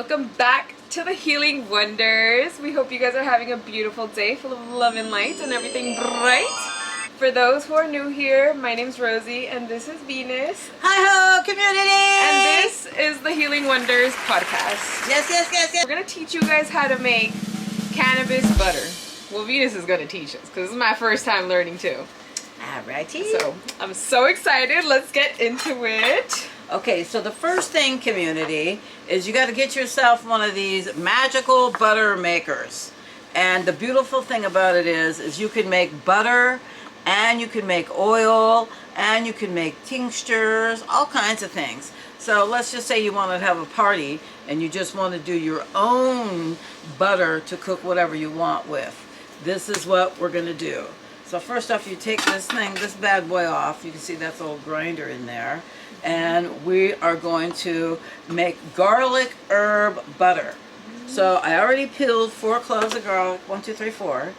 Welcome back to the Healing Wonders. We hope you guys are having a beautiful day full of love and light and everything bright. For those who are new here, my name's Rosie and this is Venus. Hi-ho, community! And this is the Healing Wonders podcast. Yes. We're going to teach you guys how to make cannabis butter. Well, Venus is going to teach us because this is my first time learning too. Alrighty. So, I'm so excited. Let's get into it. Okay, so the first thing, community, is you got to get yourself one of these magical butter makers. And the beautiful thing about it is you can make butter, and you can make oil, and you can make tinctures, all kinds of things. So let's just say you want to have a party, and you just want to do your own butter to cook whatever you want with. This is what we're going to do. So first off, you take this bad boy off. You can see that's a little grinder in there. And we are going to make garlic herb butter. So I already peeled 4 cloves of garlic, 1, 2, 3, 4.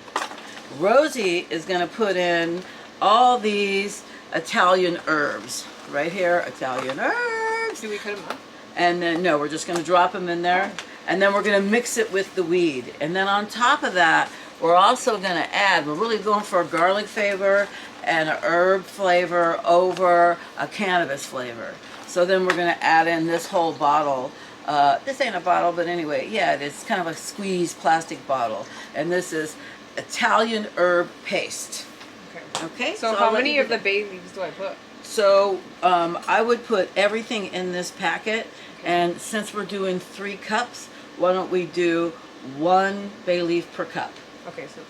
Rosie is going to put in all these Italian herbs. Right here, Italian herbs. Do we cut them up? And then, no, we're just going to drop them in there. And then we're going to mix it with the weed. And then on top of that, we're also going to add, we're really going for a garlic flavor and an herb flavor over a cannabis flavor. So then we're going to add in this whole bottle. This ain't a bottle, but anyway, yeah, it's kind of a squeezed plastic bottle. And this is Italian herb paste. Okay. So how many of the bay leaves do I put? So I would put everything in this packet. And since we're doing 3 cups, why don't we do 1 bay leaf per cup? Okay, so 2.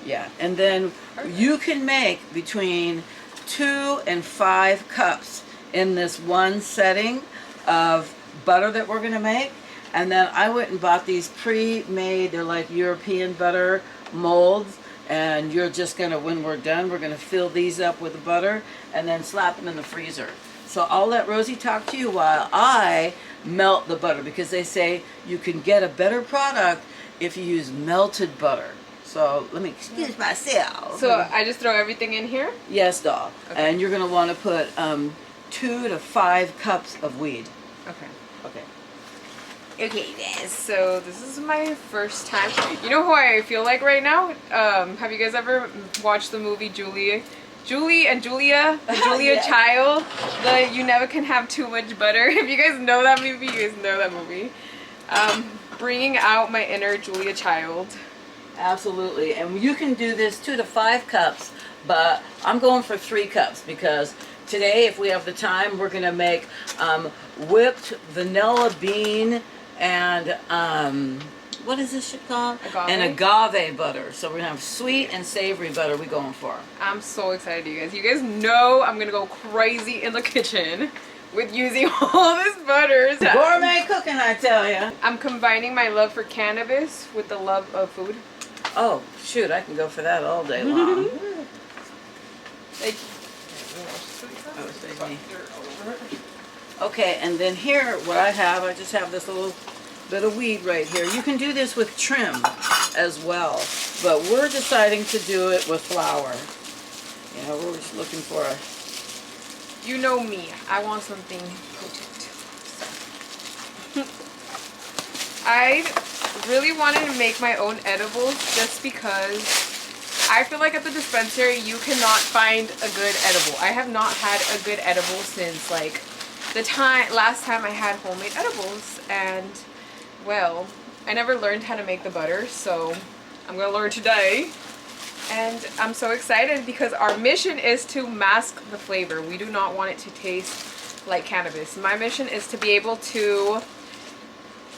Yeah, and then you can make between 2 and 5 cups in this one setting of butter that we're going to make. And then I went and bought these pre-made, they're like European butter molds. And you're just going to, when we're done, we're going to fill these up with the butter and then slap them in the freezer. So I'll let Rosie talk to you while I melt the butter, because they say you can get a better product if you use melted butter. So let me excuse myself. So I just throw everything in here? Yes, doll. Okay. And you're going to want to put 2 to 5 cups of weed. Okay. Okay, guys. So this is my first time. You know who I feel like right now? Have you guys ever watched the movie Julie and Julia? The Julia Yes. Child? The You Never Can Have Too Much Butter. If you guys know that movie, you guys know that movie. Bringing out my inner Julia Child. Absolutely. And you can do this 2 to 5 cups, but I'm going for 3 cups because today, if we have the time, we're going to make whipped vanilla bean and what is this shit called? Agave? And agave butter. So we're going to have sweet and savory butter we're going for. I'm so excited, you guys. You guys know I'm going to go crazy in the kitchen with using all this butter. Gourmet cooking, I tell you. I'm combining my love for cannabis with the love of food. Oh, shoot, I can go for that all day long. Like, Oh, save me. Okay, and then here, what I just have this little bit of weed right here. You can do this with trim as well, but we're deciding to do it with flour. You know, we're just looking for a... you know me. I want something potent. I really wanted to make my own edibles just because I feel like at the dispensary you cannot find a good edible. I have not had a good edible since like the last time I had homemade edibles, and well, I never learned how to make the butter, so I'm gonna learn today. And I'm so excited because our mission is to mask the flavor. We do not want it to taste like cannabis. My mission is to be able to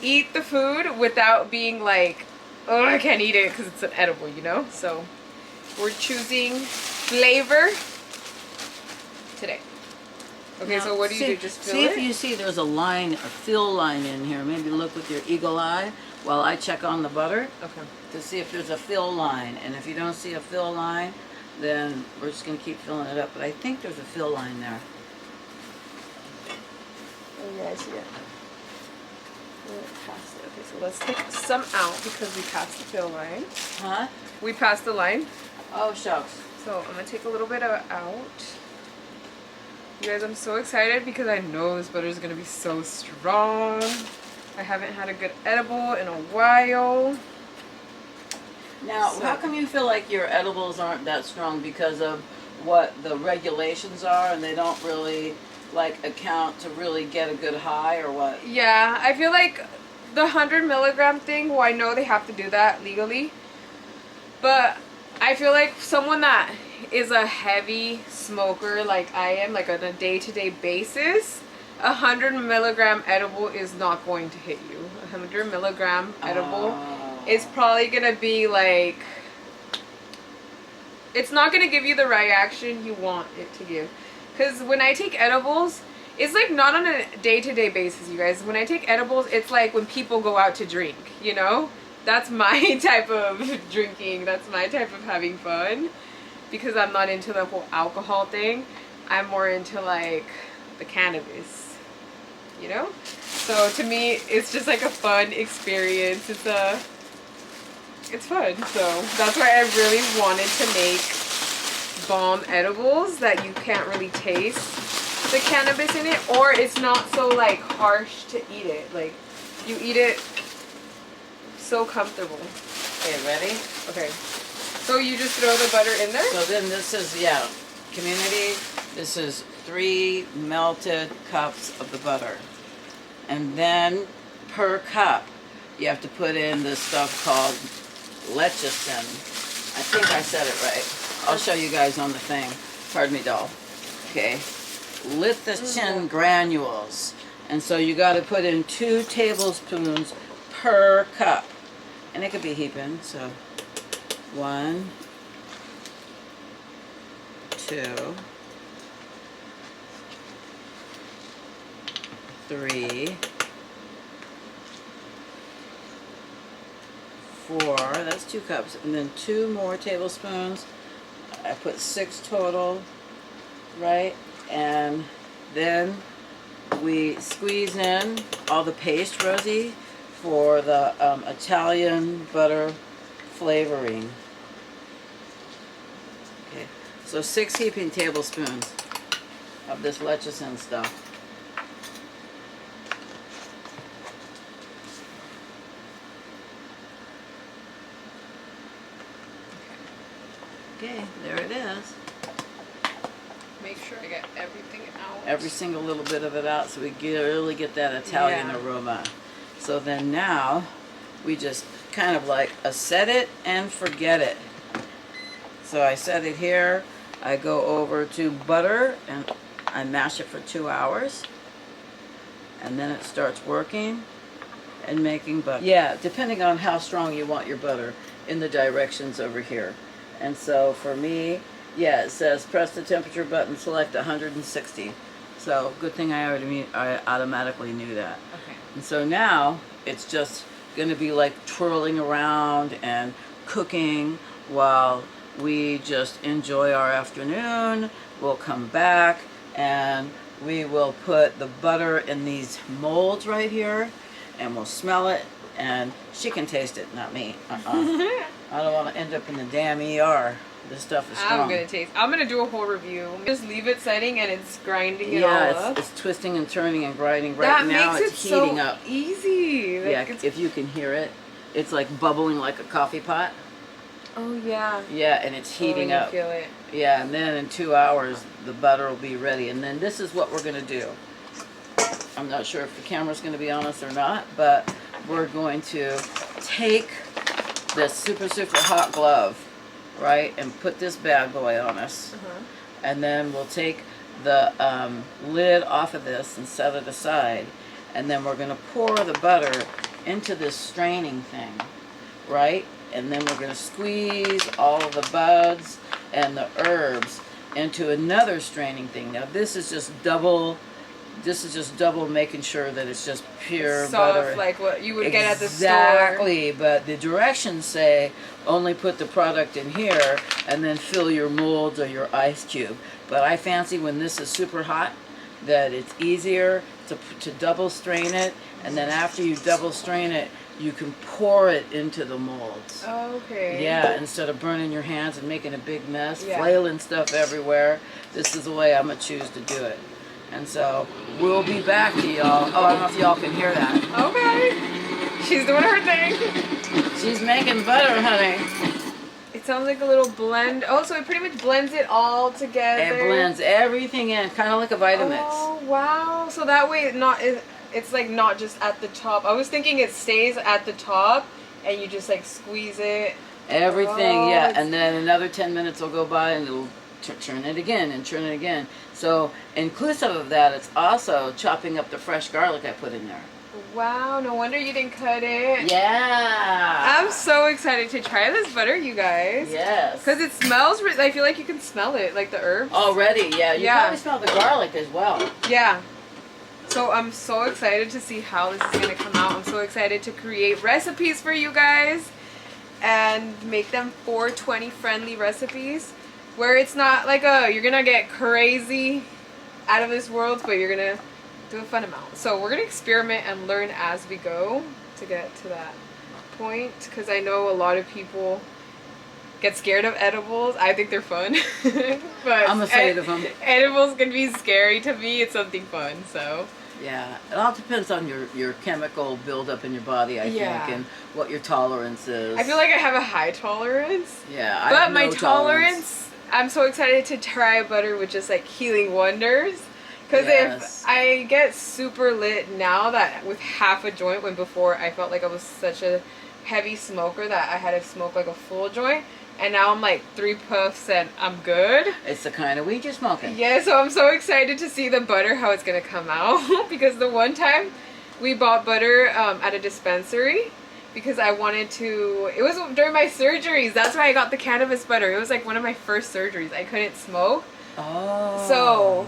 eat the food without being like, oh, I can't eat it because it's an edible, you know? So we're choosing flavor today. Okay, Now, so what do you do? Just fill see it? if you see there's a line, a fill line in here. Maybe look with your eagle eye while I check on the butter. Okay. To see if there's a fill line. And if you don't see a fill line, then we're just going to keep filling it up. But I think there's a fill line there. Oh yeah, I see it. Past it. Okay, so let's take some out because we passed the fill line. Huh? We passed the line. Oh, shucks. So I'm going to take a little bit out. You guys, I'm so excited because I know this butter is going to be so strong. I haven't had a good edible in a while. Now, So- how come you feel like your edibles aren't that strong? Because of what the regulations are, and they don't really like account to really get a good high, or what? Yeah, I feel like the 100 milligram thing, well, I know they have to do that legally, but I feel like someone that is a heavy smoker like I am, like on a day-to-day basis, 100 milligram edible is not going to hit you. 100 milligram edible is probably gonna be like, it's not gonna give you the reaction you want it to give. Because when I take edibles, it's like not on a day-to-day basis, you guys. When I take edibles, it's like when people go out to drink, you know? That's my type of drinking. That's my type of having fun. Because I'm not into the whole alcohol thing. I'm more into like the cannabis, you know? So to me, it's just like a fun experience. It's fun. So that's why I really wanted to make bomb edibles that you can't really taste the cannabis in it, or it's not so like harsh to eat it. Like you eat it so comfortable. Okay, ready? Okay. So you just throw the butter in there? So then this is, yeah, community, this is 3 melted cups of the butter. And then per cup, you have to put in this stuff called lecithin. I think I said it right. I'll show you guys on the thing. Pardon me, doll. Okay. Lecithin granules. And so you got to put in 2 tablespoons per cup. And it could be heaping, so 1, 2, 3, 4, that's 2 cups, and then 2 more tablespoons. I put 6 total, right? And then we squeeze in all the paste, Rosie, for the Italian butter flavoring. Okay, so 6 heaping tablespoons of this lecithin stuff. Okay, there it is. Make sure I get everything out. Every single little bit of it out, so we really get that Italian aroma. So then now we just kind of like a set it and forget it. So I set it here. I go over to butter and I mash it for 2 hours, and then it starts working and making butter. Yeah, depending on how strong you want your butter, in the directions over here. And so for me, yeah, it says press the temperature button, select 160. So good thing I automatically knew that. Okay. And so now it's just going to be like twirling around and cooking while we just enjoy our afternoon. We'll come back and we will put the butter in these molds right here, and we'll smell it, and she can taste it, not me. I don't want to end up in the damn ER. This stuff is strong. I'm gonna do a whole review. Just leave it setting and it's grinding it all up. It's twisting and turning and grinding. Right now it's heating up. Easy. Like Yeah, if you can hear it, it's like bubbling like a coffee pot. Oh yeah. Yeah, and it's heating up. Feel it. Yeah, and then in 2 hours the butter will be ready. And then this is what we're gonna do. I'm not sure if the camera's gonna be on us or not, but we're going to take this super hot glove, right, and put this bad boy on us. And then we'll take the lid off of this and set it aside, and then we're going to pour the butter into this straining thing, right, and then we're going to squeeze all of the buds and the herbs into another straining thing. Now this is just double making sure that it's just pure soft, butter. like what you would get at the store. Exactly, but the directions say only put the product in here and then fill your molds or your ice cube. But I fancy when this is super hot that it's easier to double strain it, and then after you double strain it, you can pour it into the molds. Okay. Yeah, instead of burning your hands and making a big mess, flailing stuff everywhere. This is the way I'm going to choose to do it. And so we'll be back to y'all. Oh, I don't know if y'all can hear that. Okay. She's doing her thing. She's making butter, honey. It sounds like a little blend. Oh, so it pretty much blends it all together. It blends everything in, kind of like a Vitamix. Oh, wow. So that way it's like not just at the top. I was thinking it stays at the top and you just like squeeze it. Everything, yeah. And then another 10 minutes will go by and it'll churn it again and churn it again. So inclusive of that, it's also chopping up the fresh garlic I put in there. Wow, no wonder you didn't cut it. Yeah. I'm so excited to try this butter, you guys. Yes. Because it smells, I feel like you can smell it, like the herbs. Already, yeah. You Yeah. probably smell the garlic as well. Yeah. So I'm so excited to see how this is going to come out. I'm so excited to create recipes for you guys and make them 420 friendly recipes where it's not like you're going to get crazy out of this world, but you're going to do a fun amount. So we're going to experiment and learn as we go to get to that point, because I know a lot of people get scared of edibles. I think they're fun. But I'm afraid of them. Edibles can be scary. To me, it's something fun. So yeah, it all depends on your chemical buildup in your body, I think, and what your tolerance is. I feel like I have a high tolerance. Yeah, I but have my no tolerance, I'm so excited to try butter with just like healing wonders. Because if I get super lit now that with half a joint, when before I felt like I was such a heavy smoker that I had to smoke like a full joint, and now I'm like 3 puffs and I'm good. It's the kind of weed you're smoking. Yeah, so I'm so excited to see the butter, how it's going to come out. Because the one time we bought butter at a dispensary because I wanted to, it was during my surgeries. That's why I got the cannabis butter. It was like one of my first surgeries. I couldn't smoke. Oh. So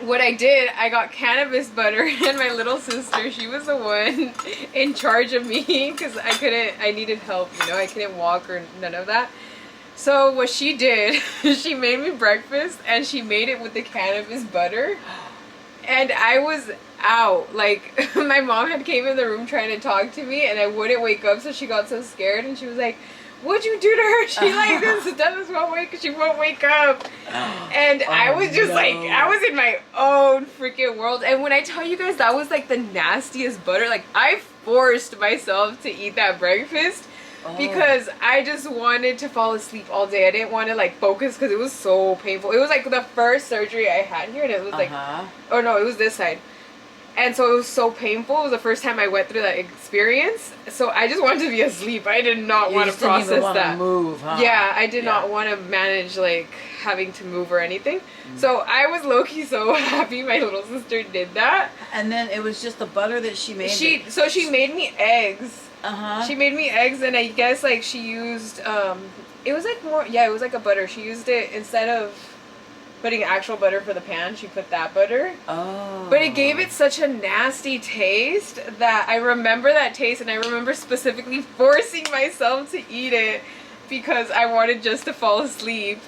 what I did, I got cannabis butter, and my little sister, she was the one in charge of me because I needed help, you know, I couldn't walk or none of that. So what she did, she made me breakfast and she made it with the cannabis butter, and I was out. Like, my mom had came in the room trying to talk to me and I wouldn't wake up, so she got so scared and she was like, "What'd you do to her? She like this won't wake. She won't wake up." And I was just like, I was in my own freaking world. And when I tell you guys, that was like the nastiest butter. Like, I forced myself to eat that breakfast because I just wanted to fall asleep all day. I didn't want to like focus because it was so painful. It was like the first surgery I had here, and it was like, oh no, it was this side. And so it was so painful. It was the first time I went through that experience. So I just wanted to be asleep. I did not want to process didn't even that. Want to move, huh? Yeah, I did not want to manage like having to move or anything. So I was low-key so happy my little sister did that. And then it was just the butter that she made. So she made me eggs. She made me eggs, and I guess like she used it was like more, yeah, it was like a butter. She used it instead of putting actual butter for the pan, she put that butter. Oh. But it gave it such a nasty taste that I remember that taste, and I remember specifically forcing myself to eat it because I wanted just to fall asleep.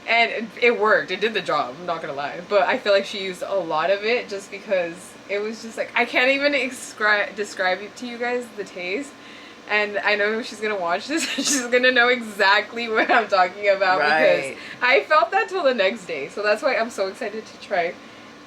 And it worked. It did the job, I'm not gonna lie. But I feel like she used a lot of it just because it was just like, I can't even describe it to you guys, the taste. And I know she's gonna watch this, she's gonna know exactly what I'm talking about, because I felt that till the next day. So that's why I'm so excited to try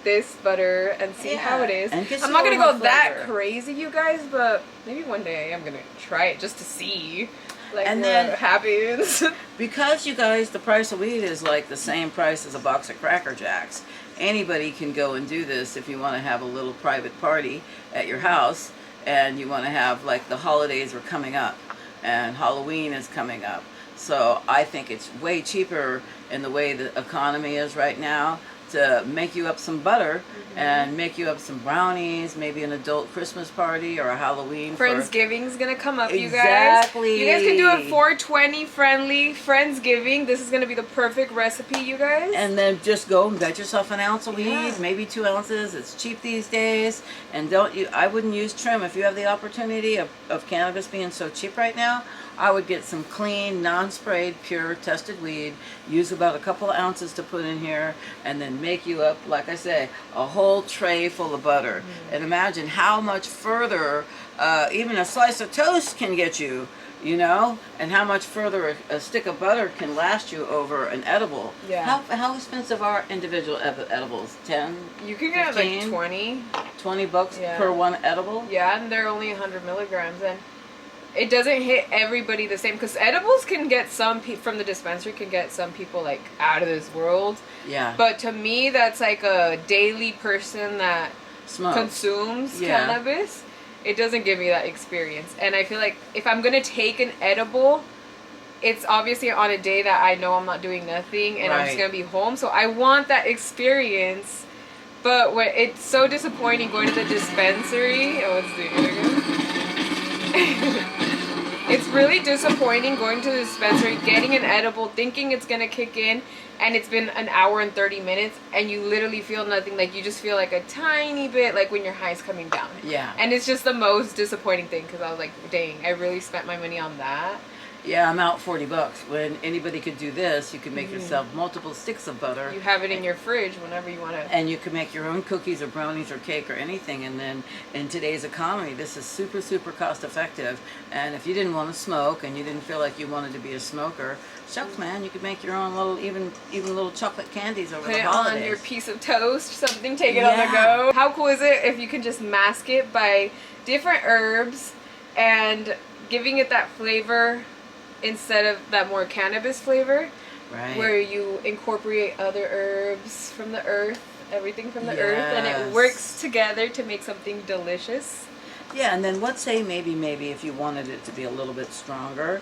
this butter and see how it is. I'm not gonna go that crazy, you guys, but maybe one day I am gonna try it just to see like what happens. Because you guys, the price of weed is like the same price as a box of Cracker Jacks. Anybody can go and do this if you want to have a little private party at your house. And you want to have, like, the holidays are coming up and Halloween is coming up. So I think it's way cheaper in the way the economy is right now to make you up some butter and make you up some brownies, maybe an adult Christmas party or a Halloween. Friendsgiving's gonna come up, you guys. You guys can do a 420 friendly Friendsgiving. This is gonna be the perfect recipe, you guys. And then just go and get yourself an ounce of weed, maybe 2 ounces. It's cheap these days. And I wouldn't use trim. If you have the opportunity of cannabis being so cheap right now, I would get some clean, non-sprayed, pure, tested weed, use about a couple of ounces to put in here, and then make you up, like I say, a whole tray full of butter. And imagine how much further even a slice of toast can get you you know, and how much further a stick of butter can last you over an edible. Yeah. How expensive are individual edibles? 10? You can get 15? like 20. 20 bucks Yeah. per one edible? Yeah, and they're only 100 milligrams, and it doesn't hit everybody the same, because edibles can get some people from the dispensary can get some people like out of this world. Yeah. But to me, that's like a daily person that consumes cannabis. It doesn't give me that experience. And I feel like if I'm going to take an edible, it's obviously on a day that I know I'm not doing nothing and I'm just going to be home. So I want that experience. But it's so disappointing going to the dispensary. Oh, what's the other guy? It's really disappointing going to the dispensary, getting an edible, thinking it's going to kick in, and it's been an hour and 30 minutes, and you literally feel nothing. Like, you just feel like a tiny bit, like when your high's coming down. Yeah. And it's just the most disappointing thing, because I was like, dang, I really spent my money on that. Yeah, I'm out 40 bucks. When anybody could do this, you can make yourself multiple sticks of butter. You have it in your fridge whenever you want to. And you can make your own cookies or brownies or cake or anything. And then in today's economy, this is super, super cost effective. And if you didn't want to smoke and you didn't feel like you wanted to be a smoker, shucks, man, you could make your own little, even little chocolate candies over the holidays. Put it on your piece of toast, something, take it on the go. How cool is it if you can just mask it by different herbs and giving it that flavor instead of that more cannabis flavor, where you incorporate other herbs from the earth, everything from the earth, and it works together to make something delicious. Yeah, and then let's say maybe if you wanted it to be a little bit stronger,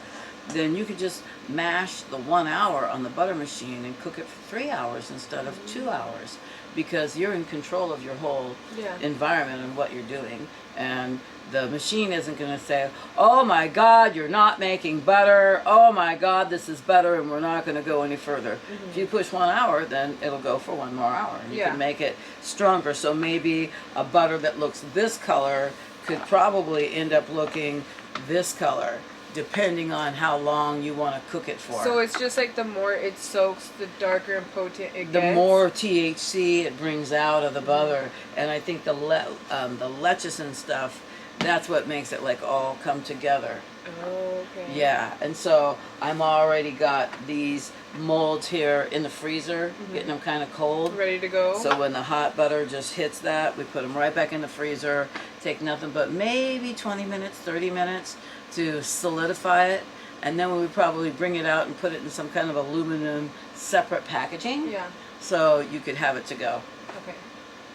then you could just mash the 1 hour on the butter machine and cook it for 3 hours instead of 2 hours, because you're in control of your whole environment and what you're doing. And the machine isn't going to say, oh my God, you're not making butter. Oh my God, this is butter and we're not going to go any further. If you push 1 hour, then it'll go for 1 more hour. And you can make it stronger. So maybe a butter that looks this color could probably end up looking this color, depending on how long you want to cook it for. So it's just like the more it soaks, the darker and potent it gets? The more THC it brings out of the butter. And I think the lecithin stuff, that's what makes it like all come together. Oh, okay. Yeah, and so I'm already got these molds here in the freezer, getting them kind of cold. Ready to go. So when the hot butter just hits that, we put them right back in the freezer. Take nothing but maybe 20 minutes, 30 minutes to solidify it. And then we would probably bring it out and put it in some kind of aluminum separate packaging. Yeah. So you could have it to go. Okay.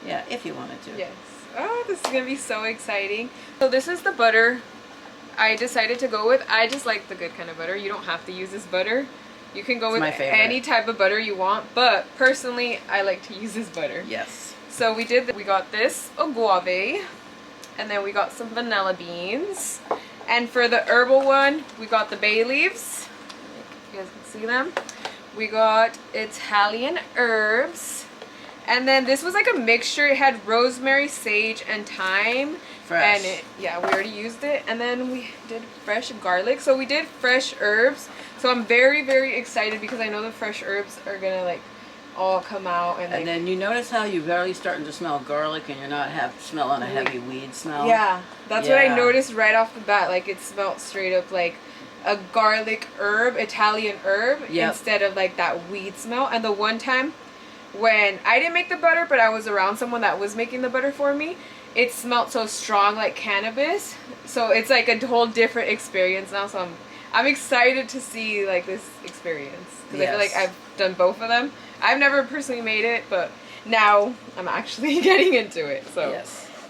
Yeah, if you wanted to. Yes. Oh, this is going to be so exciting. So this is the butter I decided to go with. I just like the good kind of butter. You don't have to use this butter. You can go with any type of butter you want, but personally, I like to use this butter. Yes. So we got this agave, and then we got some vanilla beans. And for the herbal one, we got the bay leaves. If you guys can see them. We got Italian herbs. And then this was like a mixture. It had rosemary, sage, and thyme. Fresh. And we already used it. And then we did fresh garlic. So we did fresh herbs. So I'm very, very excited because I know the fresh herbs are going to like all come out. And then you notice how you're barely starting to smell garlic and you're not smelling a heavy weed smell? Yeah. That's what I noticed right off the bat. Like it smelled straight up like a garlic herb, Italian herb, instead of like that weed smell. And the one time when I didn't make the butter, but I was around someone that was making the butter for me, it smelled so strong like cannabis. So it's like a whole different experience now. So I'm excited to see like this experience, because I feel like I've done both of them. I've never personally made it, but now I'm actually getting into it. So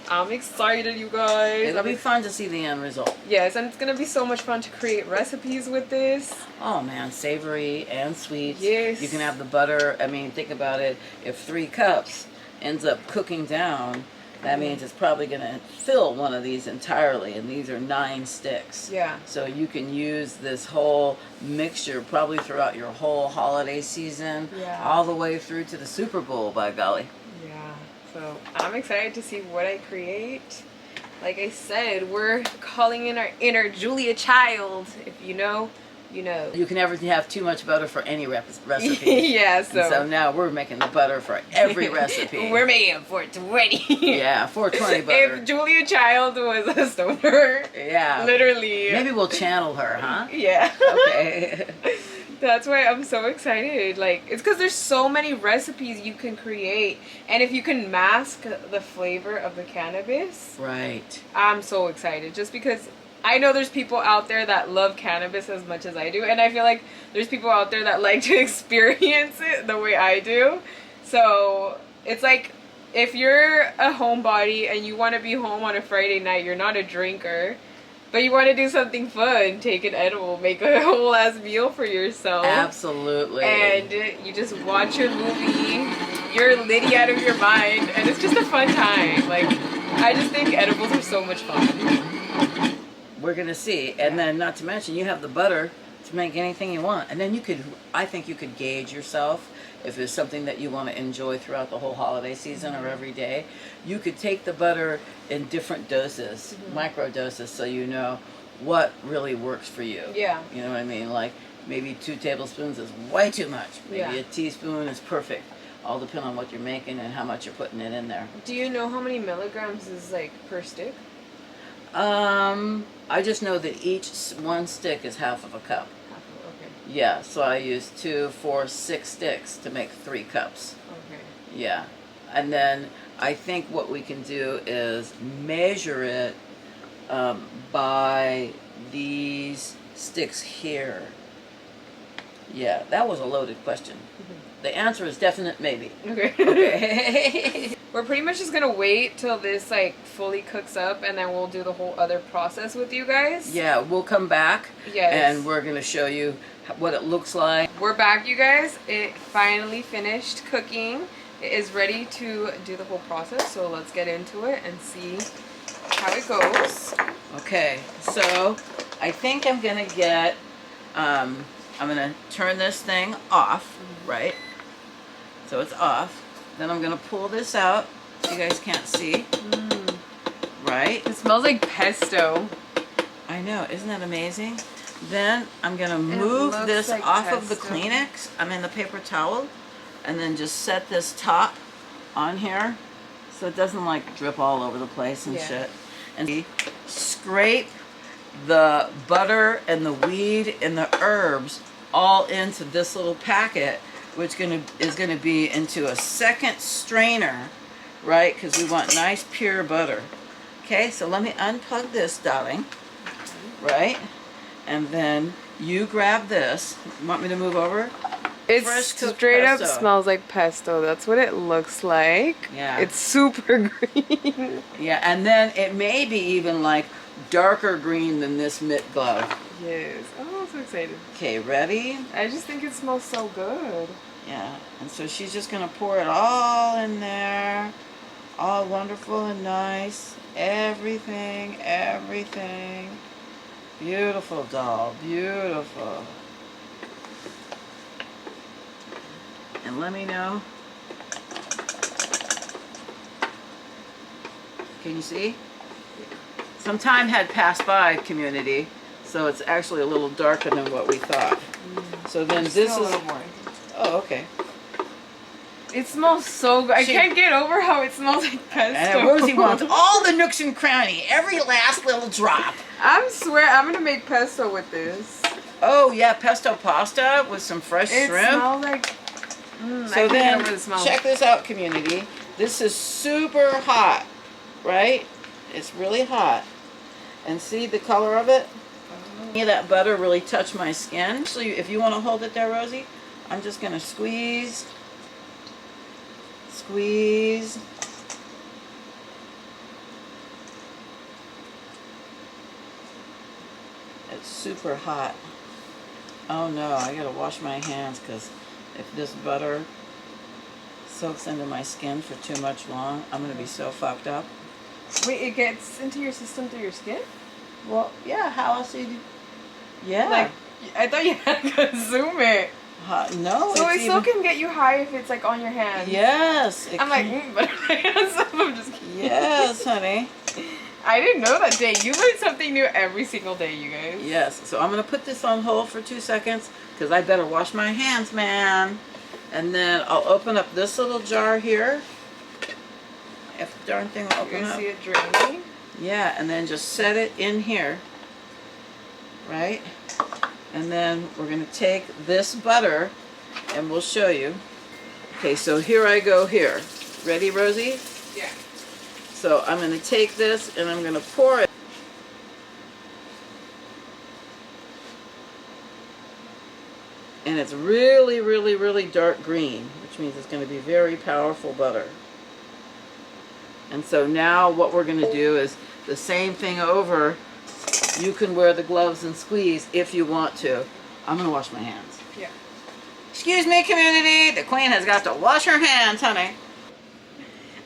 I'm excited, you guys. It'll be fun to see the end result. Yes, and it's going to be so much fun to create recipes with this. Oh man, savory and sweet. Yes. You can have the butter. I mean, think about it. If 3 cups ends up cooking down, that means it's probably going to fill one of these entirely, and these are 9 sticks. Yeah. So you can use this whole mixture probably throughout your whole holiday season, all the way through to the Super Bowl, by golly. Yeah. So I'm excited to see what I create. Like I said, we're calling in our inner Julia Child, if you know you know. You can never have too much butter for any recipe. Yeah, And so now we're making the butter for every recipe. We're making it 420. Yeah, 420 butter. If Julia Child was a stoner, yeah, literally. Maybe we'll channel her, huh? Yeah. Okay. That's why I'm so excited. Like, it's because there's so many recipes you can create, and if you can mask the flavor of the cannabis, right. I'm so excited. Just because I know there's people out there that love cannabis as much as I do, and I feel like there's people out there that like to experience it the way I do. So it's like, if you're a homebody and you want to be home on a Friday night, you're not a drinker, but you want to do something fun, take an edible, make a whole ass meal for yourself. Absolutely. And you just watch your movie, you're litty out of your mind, and it's just a fun time. Like, I just think edibles are so much fun. We're going to see. And then, not to mention, you have the butter to make anything you want. And then I think you could gauge yourself if it's something that you want to enjoy throughout the whole holiday season or every day. You could take the butter in different doses, micro doses, so you know what really works for you. Yeah. You know what I mean? Like, maybe 2 tablespoons is way too much. Maybe a teaspoon is perfect. All depend on what you're making and how much you're putting it in there. Do you know how many milligrams is like per stick? I just know that one stick is half of a cup. Okay. Yeah, so I use 2, 4, 6 sticks to make 3 cups. Okay. Yeah. And then I think what we can do is measure it by these sticks here. Yeah, that was a loaded question. The answer is definite maybe. Okay. Okay. We're pretty much just gonna wait till this like fully cooks up, and then we'll do the whole other process with you guys. Yeah, we'll come back. Yes. And we're gonna show you what it looks like. We're back, you guys. It finally finished cooking. It is ready to do the whole process, so let's get into it and see how it goes. Okay, so I think I'm gonna get, I'm gonna turn this thing off, right? So it's off. Then I'm gonna pull this out so you guys can't see. Right? It smells like pesto. I know, isn't that amazing? Then I'm gonna move this like off of the pesto. Kleenex, the paper towel, and then just set this top on here so it doesn't like drip all over the place and shit. And scrape the butter and the weed and the herbs all into this little packet, which is gonna be into a second strainer, right? Because we want nice pure butter. Okay, so let me unplug this, darling. Right? And then you grab this. Want me to move over? It Fresh-cooked straight up pesto. smells like pesto. That's what it looks like. Yeah. It's super green. Yeah, and then it may be even like darker green than this mitt glove. Yes. Oh, I'm so excited. Okay, ready? I just think it smells so good. Yeah, and so she's just gonna pour it all in there. All wonderful and nice. Everything, everything. Beautiful doll, beautiful. And let me know. Can you see? Some time had passed by, community, so it's actually a little darker than what we thought. So then this Still a is... little more. Oh, okay. It smells so good. I can't get over how it smells like pesto. And Rosie wants all the nooks and cranny, every last little drop. I swear I'm gonna make pesto with this. Oh yeah, pesto pasta with some fresh It shrimp. smells like. So then, check this out, community. This is super hot, right? It's really hot. And see the color of it? Any of that butter really touched my skin. Actually, if you want to hold it there, Rosie, I'm just gonna squeeze. Squeeze. It's super hot. Oh no, I gotta wash my hands because if this butter soaks into my skin for too much long, I'm gonna be so fucked up. Wait, it gets into your system through your skin? Well, yeah, how else do you do? Yeah. Like, I thought you had to consume it. No. So it still can get you high if it's like on your hands. Yes. I'm like, but I'm just kidding. Yes, honey. I didn't know that day. You learn something new every single day, you guys. Yes, so I'm going to put this on hold for 2 seconds because I better wash my hands, man. And then I'll open up this little jar here. If the darn thing will open You up. see it draining? Yeah, and then just set it in here, right? And then we're going to take this butter and we'll show you. Okay, so here I go here. Ready, Rosie? Yeah. So I'm going to take this and I'm going to pour it. And it's really, really, really dark green, which means it's going to be very powerful butter. And so now what we're going to do is the same thing over. You can wear the gloves and squeeze if you want to. I'm going to wash my hands. Yeah. Excuse me, community. The queen has got to wash her hands, honey.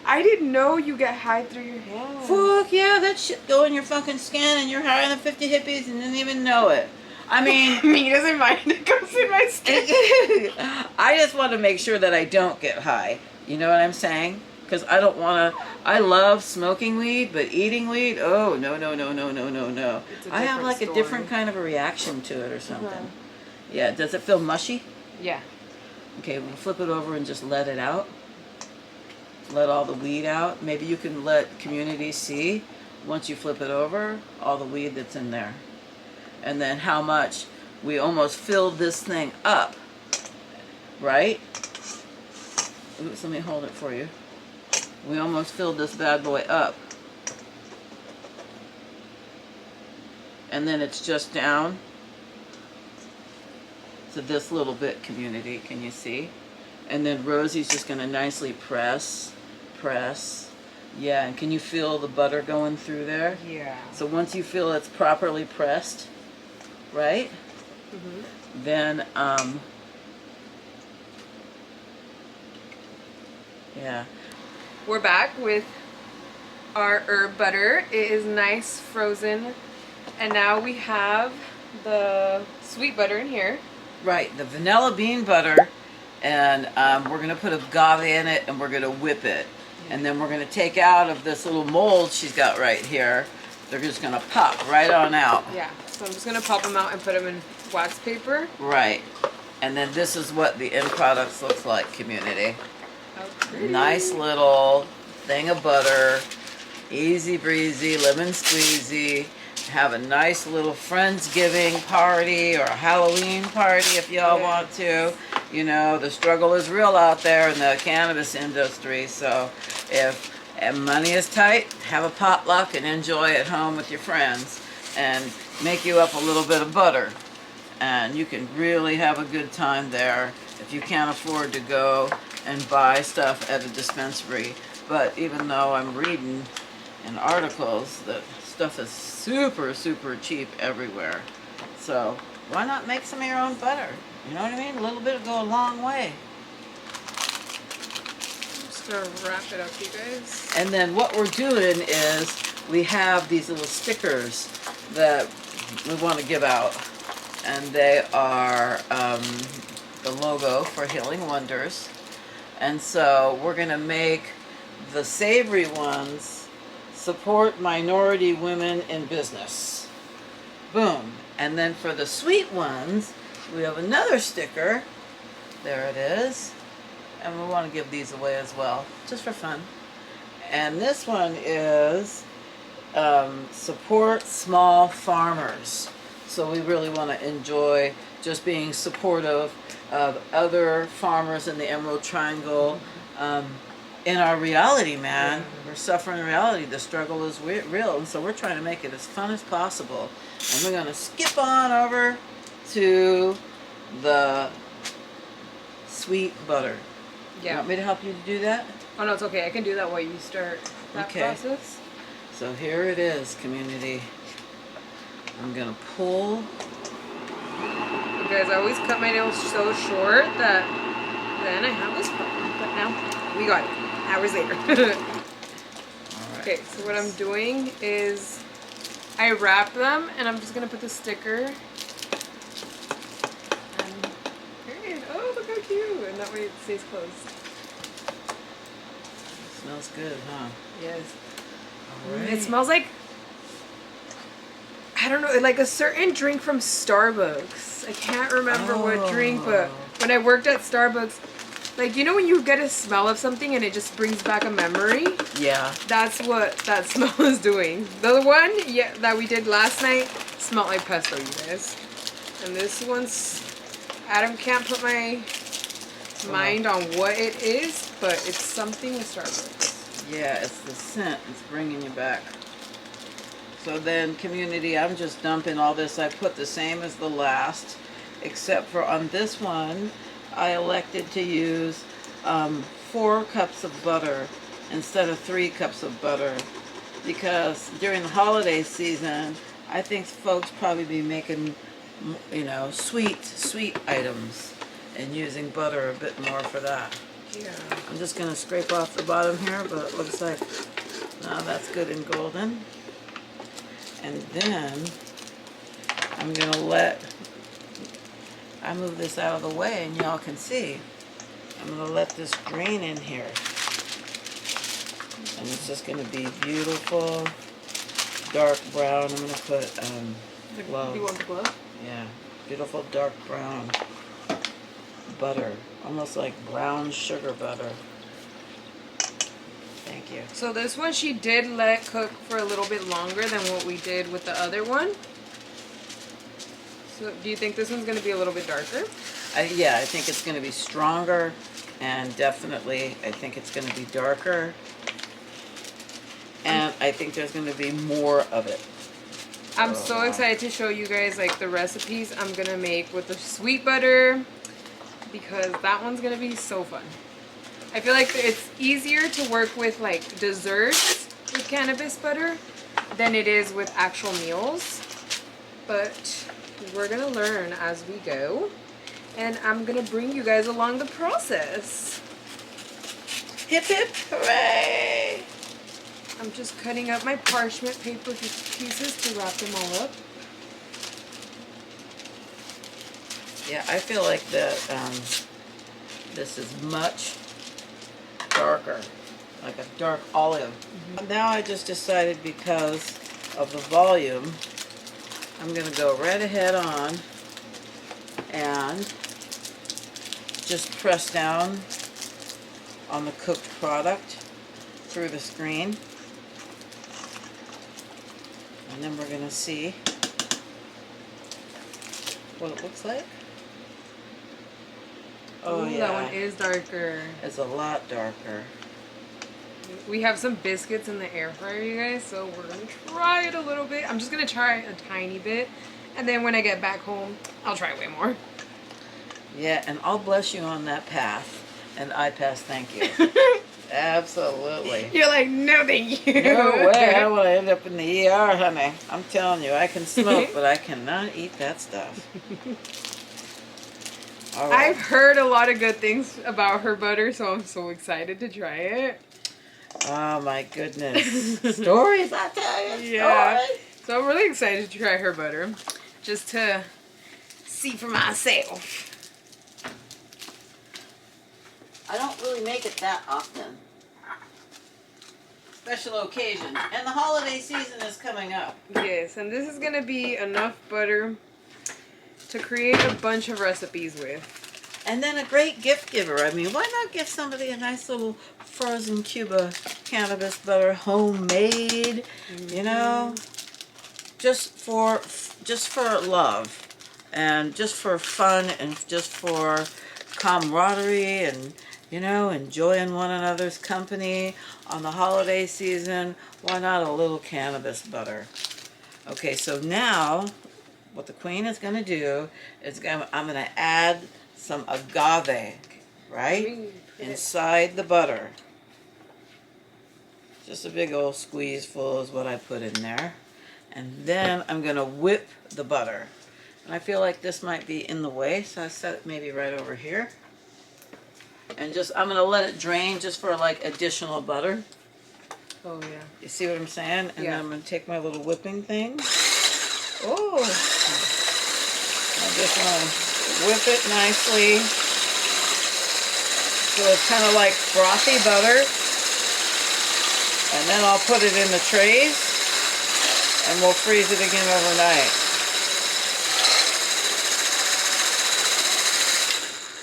I didn't know you get high through your hands. Fuck yeah, that shit go in your fucking skin and you're higher than 50 hippies and didn't even know it. I mean, me doesn't mind. It goes in my skin. I just want to make sure that I don't get high. You know what I'm saying? Because I don't want to. I love smoking weed, but eating weed, oh no no no no no no no. I have like a different kind of a reaction to it or something. Yeah. Does it feel mushy? Yeah. Okay, we'll flip it over and just let it out. Let all the weed out. Maybe you can let community see once you flip it over all the weed that's in there. And then how much we almost filled this thing up, right? Oops, let me hold it for you. We almost filled this bad boy up. And then it's just down to this little bit, community, can you see? And then Rosie's just gonna nicely press. Yeah, and can you feel the butter going through there? Yeah. So once you feel it's properly pressed, right? Mm-hmm. Then, yeah. We're back with our herb butter. It is nice frozen. And now we have the sweet butter in here. Right, the vanilla bean butter. And we're going to put agave in it and we're going to whip it. And then we're going to take out of this little mold she's got right here. They're just going to pop right on out. Yeah, so I'm just going to pop them out and put them in wax paper. Right. And then this is what the end product looks like, community. Okay. Nice little thing of butter. Easy breezy, lemon squeezy. Have a nice little Friendsgiving party or a Halloween party if y'all want to. You know, the struggle is real out there in the cannabis industry. So if money is tight, have a potluck and enjoy at home with your friends and make you up a little bit of butter. And you can really have a good time there if you can't afford to go and buy stuff at a dispensary. But even though I'm reading in articles that stuff is super, super cheap everywhere. So why not make some of your own butter? You know what I mean? A little bit will go a long way. I'm just gonna wrap it up, you guys. And then what we're doing is we have these little stickers that we want to give out. And they are the logo for Healing Wonders. And so we're going to make the savory ones support minority women in business. Boom. And then for the sweet ones, we have another sticker. There it is. And we want to give these away as well, just for fun. And this one is support small farmers. So we really want to enjoy just being supportive of other farmers in the Emerald Triangle. In our reality, man, we're suffering reality. The struggle is real, and so we're trying to make it as fun as possible. And we're going to skip on over to the sweet butter. Yeah. You want me to help you to do that? Oh no, it's okay. I can do that while you start that process. So here it is, community. I'm going to pull. You guys, I always cut my nails so short that then I have this problem. But now we got it. Hours later. Right. Okay, so what I'm doing is I wrap them and I'm just going to put the sticker. And period. Oh, look how cute. And that way it stays closed. Smells good, huh? Yes. All right. It smells like I don't know, like a certain drink from Starbucks. I can't remember what drink, but when I worked at Starbucks, like, you know when you get a smell of something and it just brings back a memory? Yeah. That's what that smell is doing. The one that we did last night smelled like pesto, you guys. And this one's, Adam can't put my mind on what it is, but it's something with Starbucks. Yeah, it's the scent. It's bringing you back. So then, community, I'm just dumping all this. I put the same as the last, except for on this one, I elected to use 4 cups of butter instead of 3 cups of butter, because during the holiday season, I think folks probably be making, you know, sweet items and using butter a bit more for that. Yeah. I'm just going to scrape off the bottom here, but it looks like, now that's good and golden. And then I'm going to I move this out of the way and y'all can see. I'm going to let this drain in here. And it's just going to be beautiful, dark brown. I'm going to put gloves. You want the glove? Yeah, beautiful dark brown butter. Almost like brown sugar butter. Thank you. So this one she did let cook for a little bit longer than what we did with the other one. So do you think this one's going to be a little bit darker? Yeah, I think it's going to be stronger, and definitely I think it's going to be darker. And I think there's going to be more of it. I'm so excited to show you guys like the recipes I'm going to make with the sweet butter, because that one's going to be so fun. I feel like it's easier to work with like desserts with cannabis butter than it is with actual meals. But we're going to learn as we go. And I'm going to bring you guys along the process. Hip hip hooray! I'm just cutting up my parchment paper pieces to wrap them all up. Yeah, I feel like that this is much darker, like a dark olive. Now I just decided, because of the volume, I'm going to go right ahead on and just press down on the cooked product through the screen. And then we're going to see what it looks like. Oh, ooh, yeah. That one is darker. It's a lot darker. We have some biscuits in the air fryer, you guys, so we're going to try it a little bit. I'm just going to try a tiny bit, and then when I get back home, I'll try way more. Yeah, and I'll bless you on that path, and I pass thank you. Absolutely. You're like, no thank you. No way, I want to end up in the ER, honey. I'm telling you, I can smoke, but I cannot eat that stuff. All right. I've heard a lot of good things about her butter, so I'm so excited to try it. Oh my goodness. Stories, I tell you. Yeah. Stories. So I'm really excited to try her butter, just to see for myself. I don't really make it that often. Special occasions. And the holiday season is coming up. Yes, and this is going to be enough butter to create a bunch of recipes with. And then a great gift giver. I mean, why not give somebody a nice little frozen cube of cannabis butter, homemade, you know, just for love, and just for fun, and just for camaraderie, and, you know, enjoying one another's company on the holiday season. Why not a little cannabis butter? Okay, so now what the queen is going to do is I'm going to add some agave, right, inside the butter. Just a big old squeeze full is what I put in there. And then I'm going to whip the butter. And I feel like this might be in the way, so I set it maybe right over here. And just, I'm going to let it drain just for like additional butter. Oh, yeah. You see what I'm saying? And Yeah. then I'm going to take my little whipping thing. Oh! I just want to whip it nicely. So it's kind of like frothy butter. And then I'll put it in the trays. and we'll freeze it again overnight.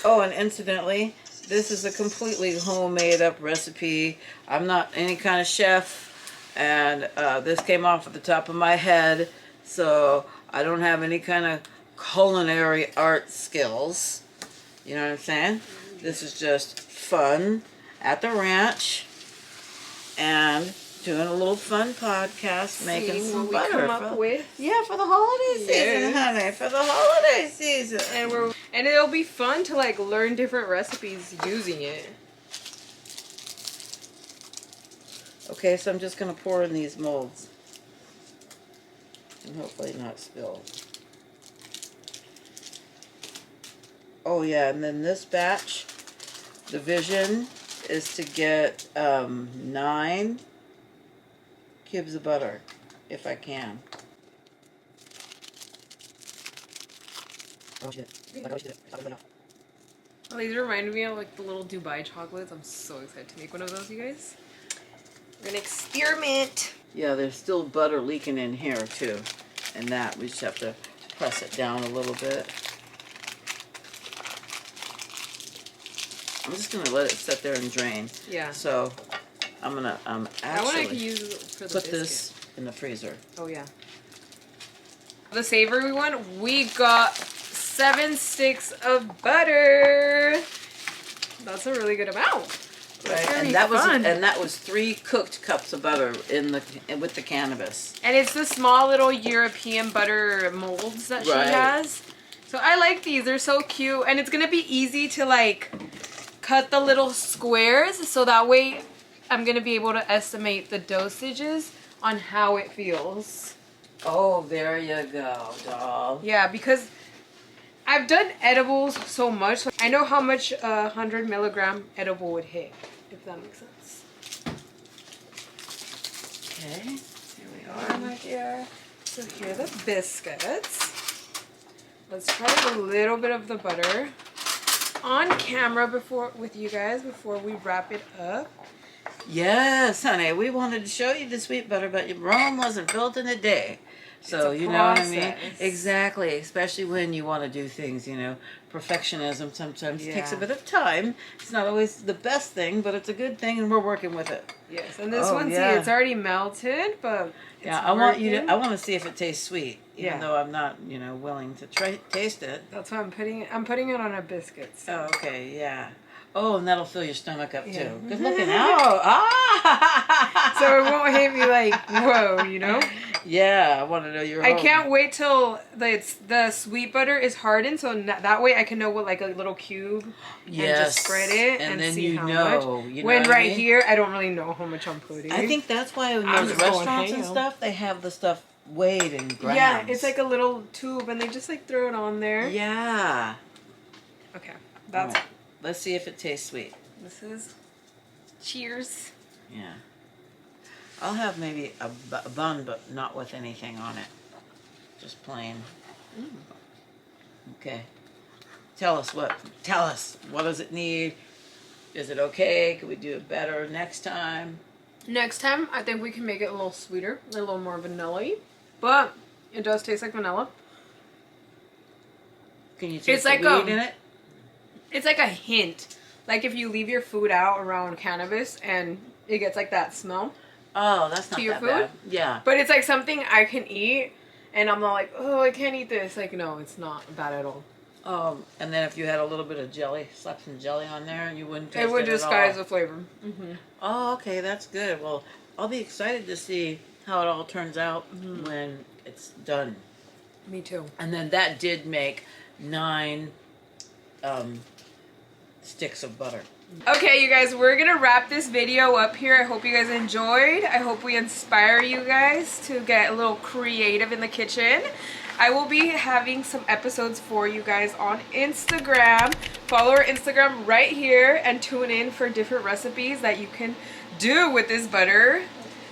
Oh, and incidentally, this is a completely homemade up recipe. I'm not any kind of chef, and this came off at the top of my head, so I don't have any kind of culinary art skills. You know what I'm saying? This is just fun at the ranch and doing a little fun podcast, making some butter. Come up with. Yeah, for the holiday season, honey. For the holiday season. And it'll be fun to like learn different recipes using it. Okay, so I'm just gonna pour in these molds and hopefully not spill. Oh yeah, and then this batch, the vision is to get 9 cubes of butter, if I can. Oh, these remind me of like the little Dubai chocolates. I'm so excited to make one of those, you guys. We're gonna experiment. Yeah, there's still butter leaking in here too, and that we just have to press it down a little bit. I'm just gonna let it sit there and drain. Yeah. So I'm gonna actually I can use it for the put this in the freezer. Oh yeah. The savory one, we got 7 sticks of butter. That's a really good amount. Right, and that was 3 cooked cups of butter with the cannabis. And it's the small little European butter molds that she has. So I like these. They're so cute, and it's gonna be easy to like cut the little squares, so that way I'm gonna be able to estimate the dosages on how it feels. Oh, there you go, doll. Yeah, because I've done edibles so much, so I know how much a 100 milligram edible would hit, if that makes sense. Okay, here we are, my dear. So here are the biscuits. Let's try a little bit of the butter on camera with you guys before we wrap it up. Yes, honey, we wanted to show you the sweet butter, but Rome wasn't built in a day. So, you know what I mean? Exactly, especially when you want to do things, you know. Perfectionism sometimes takes a bit of time. It's not always the best thing, but it's a good thing, and we're working with it. Yes, and this one, see, it's already melted, but it's I want to see if it tastes sweet, even though I'm not, you know, willing to taste it. That's why I'm putting it on a biscuit. So. Oh, okay, yeah. Oh, and that'll fill your stomach up too. Good looking out. Ah! So it won't hit me like, whoa, you know? Yeah, I want to know your I can't wait till the sweet butter is hardened, so that way I can know what like a little cube and just spread it and then see how much. You know when what right I mean? here, I don't really know how much I'm putting. I think that's why in those restaurants and stuff, they have the stuff weighed in grams. Yeah, it's like a little tube, and they just like throw it on there. Yeah. Okay, that's. Right. Let's see if it tastes sweet. This is. Cheers. Yeah. I'll have maybe a bun, but not with anything on it. Just plain. Okay. Tell us what does it need? Is it okay? Could we do it better next time? Next time, I think we can make it a little sweeter, a little more vanilla-y. But it does taste like vanilla. Can you taste the weed in it? It's like a hint. Like if you leave your food out around cannabis and it gets like that smell. Oh, that's not that bad. Yeah. But it's like something I can eat, and I'm not like, oh, I can't eat this. Like, no, it's not bad at all. And then if you had a little bit of jelly, slap some jelly on there, you wouldn't taste it at all. It would disguise the flavor. Mm-hmm. Oh, okay, that's good. Well, I'll be excited to see how it all turns out when it's done. Me too. And then that did make 9 sticks of butter. Okay, you guys, we're gonna wrap this video up here. I hope you guys enjoyed. I hope we inspire you guys to get a little creative in the kitchen. I will be having some episodes for you guys on Instagram. Follow our Instagram right here and tune in for different recipes that you can do with this butter.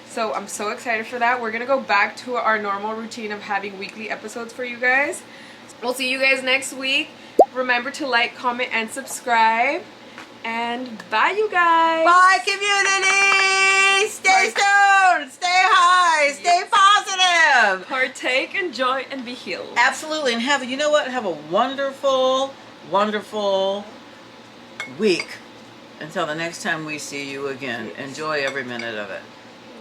So I'm so excited for that. We're gonna go back to our normal routine of having weekly episodes for you guys. We'll see you guys next week. Remember to like, comment, and subscribe. And bye, you guys. Bye, community. Stay stoned. Stay high. Stay positive. partake, enjoy, and be healed. Absolutely. And have, you know what? Have a wonderful, wonderful week. Until the next time we see you again. Enjoy every minute of it.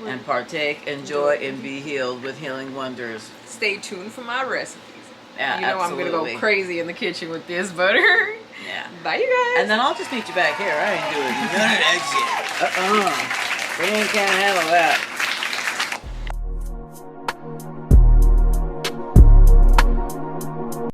And partake, enjoy, and be healed with Healing Wonders. Stay tuned for my recipes. Yeah, you know absolutely. I'm gonna go crazy in the kitchen with this butter. Yeah. Bye, you guys. And then I'll just meet you back here. I ain't doing none of that shit. We ain't can't handle that.